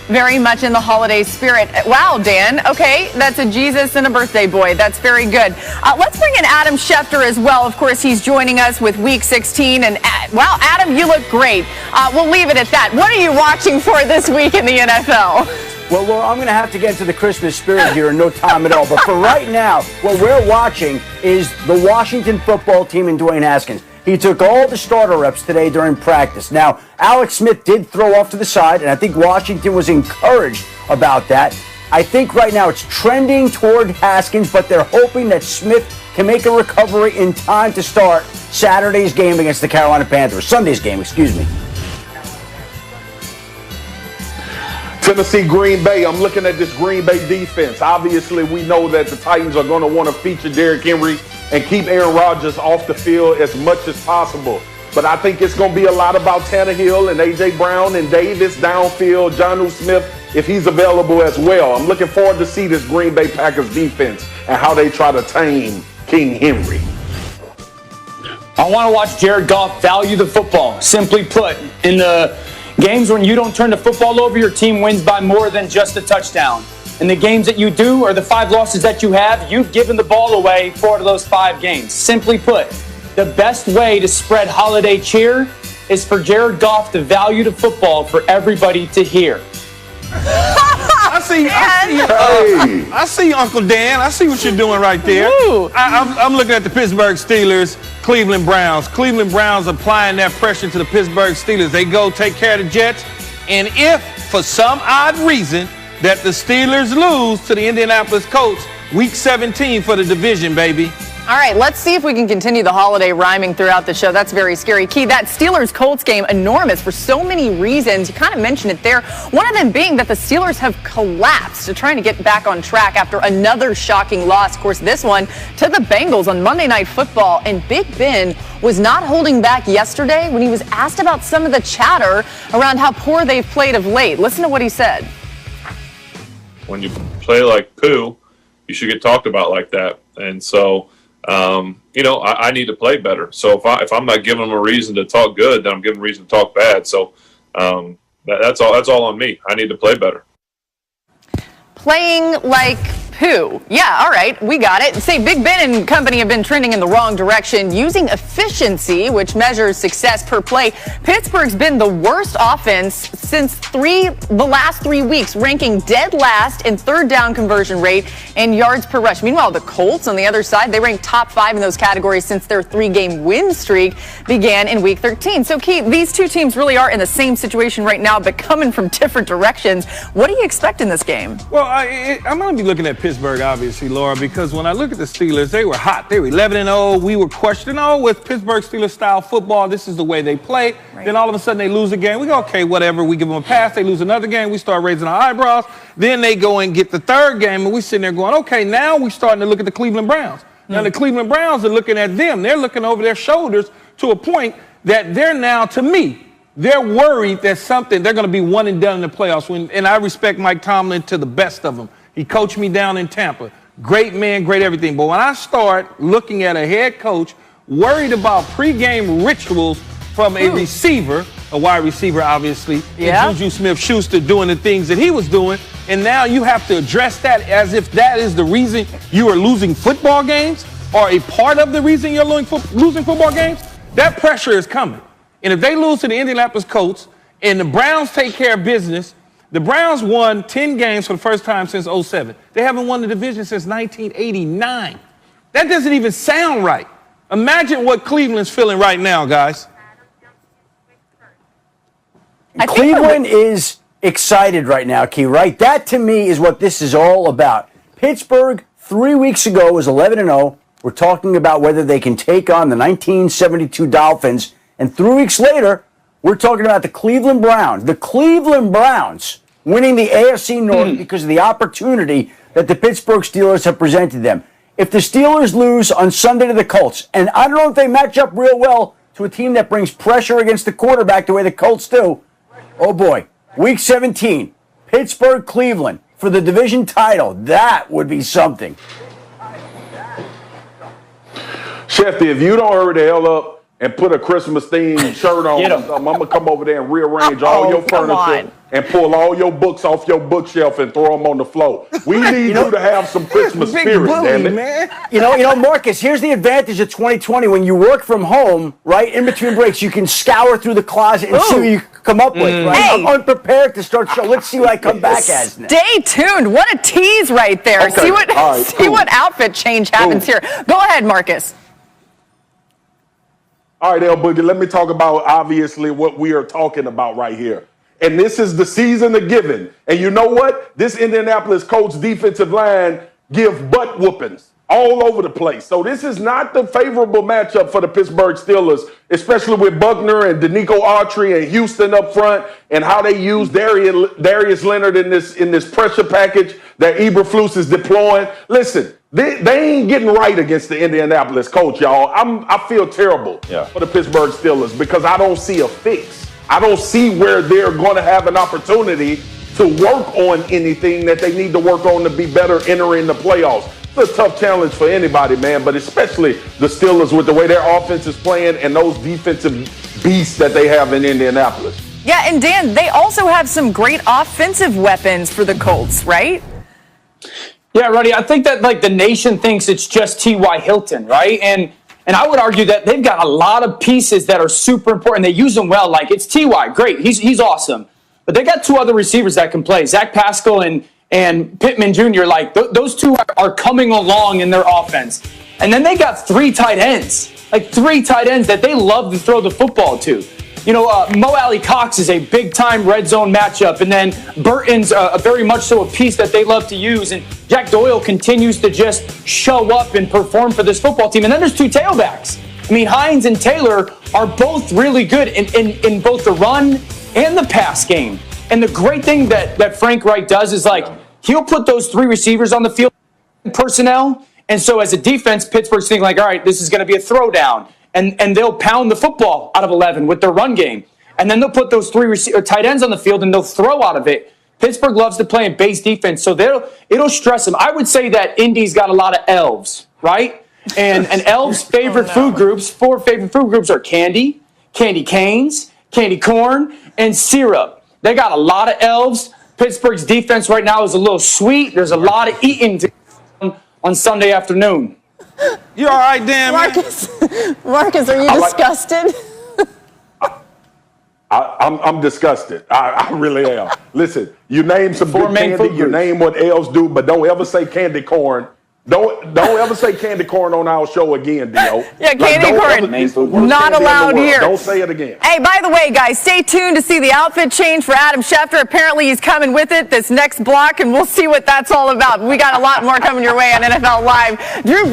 Very much in the holiday spirit. Wow, Dan. Okay, that's a Jesus and a birthday boy. That's very good. Let's bring in Adam Schefter as well. Of course, he's joining us with Week 16. And, wow, Adam, you look great. We'll leave it at that. What are you watching for this week in the NFL? Well, Laura, I'm going to have to get into the Christmas spirit here in no time at all. But for right now, what we're watching is the Washington football team and Dwayne Haskins. He took all the starter reps today during practice. Now, Alex Smith did throw off to the side, and I think Washington was encouraged about that. I think right now it's trending toward Haskins, but they're hoping that Smith can make a recovery in time to start Saturday's game against the Carolina Panthers. Sunday's game, excuse me. Tennessee, Green Bay. I'm looking at this Green Bay defense. Obviously, we know that the Titans are going to want to feature Derrick Henry and keep Aaron Rodgers off the field as much as possible. But I think it's going to be a lot about Tannehill and A.J. Brown and Davis downfield, Jonnu Smith, if he's available as well. I'm looking forward to see this Green Bay Packers defense and how they try to tame King Henry. I want to watch Jared Goff value the football. Simply put, in the games when you don't turn the football over, your team wins by more than just a touchdown. In the games that you do, or the 5 losses that you have, you've given the ball away 4 of those 5 games. Simply put, the best way to spread holiday cheer is for Jared Goff to value the football for everybody to hear. I see Uncle Dan. I see what you're doing right there. I'm looking at the Pittsburgh Steelers, Cleveland Browns. Cleveland Browns applying that pressure to the Pittsburgh Steelers. They go take care of the Jets, and if for some odd reason that the Steelers lose to the Indianapolis Colts, Week 17 for the division, baby. All right, let's see if we can continue the holiday rhyming throughout the show. That's very scary. Key, that Steelers-Colts game, enormous for so many reasons. You kind of mentioned it there. One of them being that the Steelers have collapsed to trying to get back on track after another shocking loss. Of course, this one to the Bengals on Monday Night Football. And Big Ben was not holding back yesterday when he was asked about some of the chatter around how poor they've played of late. Listen to what he said. When you play like poo, you should get talked about like that. And so, I need to play better. So if I'm not giving them a reason to talk good, then I'm giving them a reason to talk bad. So that's all on me. I need to play better. Playing like poo. Yeah, all right, we got it. Say Big Ben and company have been trending in the wrong direction. Using efficiency, which measures success per play, Pittsburgh's been the worst offense since the last 3 weeks, ranking dead last in third down conversion rate and yards per rush. Meanwhile, the Colts on the other side, they rank top 5 in those categories since their 3-game win streak began in Week 13. So, Keith, these two teams really are in the same situation right now, but coming from different directions. What do you expect in this game? Well, I'm going to be looking at Pittsburgh, obviously, Laura, because when I look at the Steelers, they were hot. They were 11-0. We were questioning, with Pittsburgh Steelers-style football, this is the way they play. Right. Then all of a sudden they lose a game. We go, okay, whatever. We give them a pass. They lose another game. We start raising our eyebrows. Then they go and get the third game, and we sitting there going, okay, now we're starting to look at the Cleveland Browns. Now the Cleveland Browns are looking at them. They're looking over their shoulders to a point that they're now, to me, they're worried that they're going to be one and done in the playoffs. And I respect Mike Tomlin to the best of them. He coached me down in Tampa. Great man, great everything. But when I start looking at a head coach worried about pregame rituals from a receiver, a wide receiver, obviously, and Juju Smith-Schuster doing the things that he was doing, and now you have to address that as if that is the reason you are losing football games or a part of the reason you're losing football games, that pressure is coming. And if they lose to the Indianapolis Colts and the Browns take care of business, the Browns won 10 games for the first time since 2007. They haven't won the division since 1989. That doesn't even sound right. Imagine what Cleveland's feeling right now, guys. Cleveland is excited right now, Key, right? That, to me, is what this is all about. Pittsburgh, 3 weeks ago, was 11-0. We're talking about whether they can take on the 1972 Dolphins. And 3 weeks later, we're talking about the Cleveland Browns. The Cleveland Browns winning the AFC North because of the opportunity that the Pittsburgh Steelers have presented them. If the Steelers lose on Sunday to the Colts, and I don't know if they match up real well to a team that brings pressure against the quarterback the way the Colts do, oh boy, Week 17, Pittsburgh, Cleveland for the division title. That would be something. Shefty, if you don't hurry the hell up, and put a Christmas themed shirt on Get or 'em. something, I'm gonna come over there and rearrange all your come furniture on. and pull all your books off your bookshelf and throw them on the floor. We need you to have some Christmas Big spirit, bully, damn it. man. You know, Marcus, here's the advantage of 2020. When you work from home, right, in between breaks, you can scour through the closet and see what you come up with, right? Hey. I'm unprepared to start show. Let's see what I come back as now. Stay tuned. What a tease right there. Okay. See what All right, see cool. what outfit change happens Cool. here. Go ahead, Marcus. All right, El Boogie, let me talk about obviously what we are talking about right here. And this is the season of giving. And you know what? This Indianapolis Colts defensive line give butt whoopings all over the place. So this is not the favorable matchup for the Pittsburgh Steelers, especially with Buckner and Danico Autry and Houston up front and how they use Darius Leonard in this pressure package that Eberflus is deploying. Listen, they ain't getting right against the Indianapolis Colts, y'all. I feel terrible for the Pittsburgh Steelers because I don't see a fix. I don't see where they're going to have an opportunity to work on anything that they need to work on to be better entering the playoffs. It's a tough challenge for anybody, man, but especially the Steelers with the way their offense is playing and those defensive beasts that they have in Indianapolis. Yeah, and Dan, they also have some great offensive weapons for the Colts, right? Yeah, Ruddy, I think that like the nation thinks it's just T.Y. Hilton, right? And I would argue that they've got a lot of pieces that are super important. They use them well. Like it's T.Y., great, he's awesome. But they got two other receivers that can play, Zach Pascal and Pittman Jr. Like those two are coming along in their offense. And then they got three tight ends that they love to throw the football to. You know, Mo Alley Cox is a big-time red zone matchup, and then Burton's very much so a piece that they love to use, and Jack Doyle continues to just show up and perform for this football team. And then there's two tailbacks. I mean, Hines and Taylor are both really good in both the run and the pass game. And the great thing that Frank Reich does is, like, he'll put those three receivers on the field personnel, and so as a defense, Pittsburgh's thinking, like, all right, this is going to be a throwdown. And they'll pound the football out of 11 with their run game. And then they'll put those three tight ends on the field and they'll throw out of it. Pittsburgh loves to play in base defense, so it'll stress them. I would say that Indy's got a lot of elves, right? And elves' favorite food groups, 4 favorite food groups are candy canes, candy corn, and syrup. They got a lot of elves. Pittsburgh's defense right now is a little sweet. There's a lot of eating to on Sunday afternoon. You all right, Dan? Marcus, are you disgusted? I'm disgusted. I really am. Listen, you name some Four good main candy, food you groups. name what elves do, but don't ever say candy corn. Don't ever say candy corn on our show again, Dio. Yeah, candy corn, it's the worst not candy in the allowed world. here. Don't say it again. Hey, by the way, guys, stay tuned to see the outfit change for Adam Schefter. Apparently, he's coming with it this next block, and we'll see what that's all about. We got a lot more coming your way on NFL Live. Drew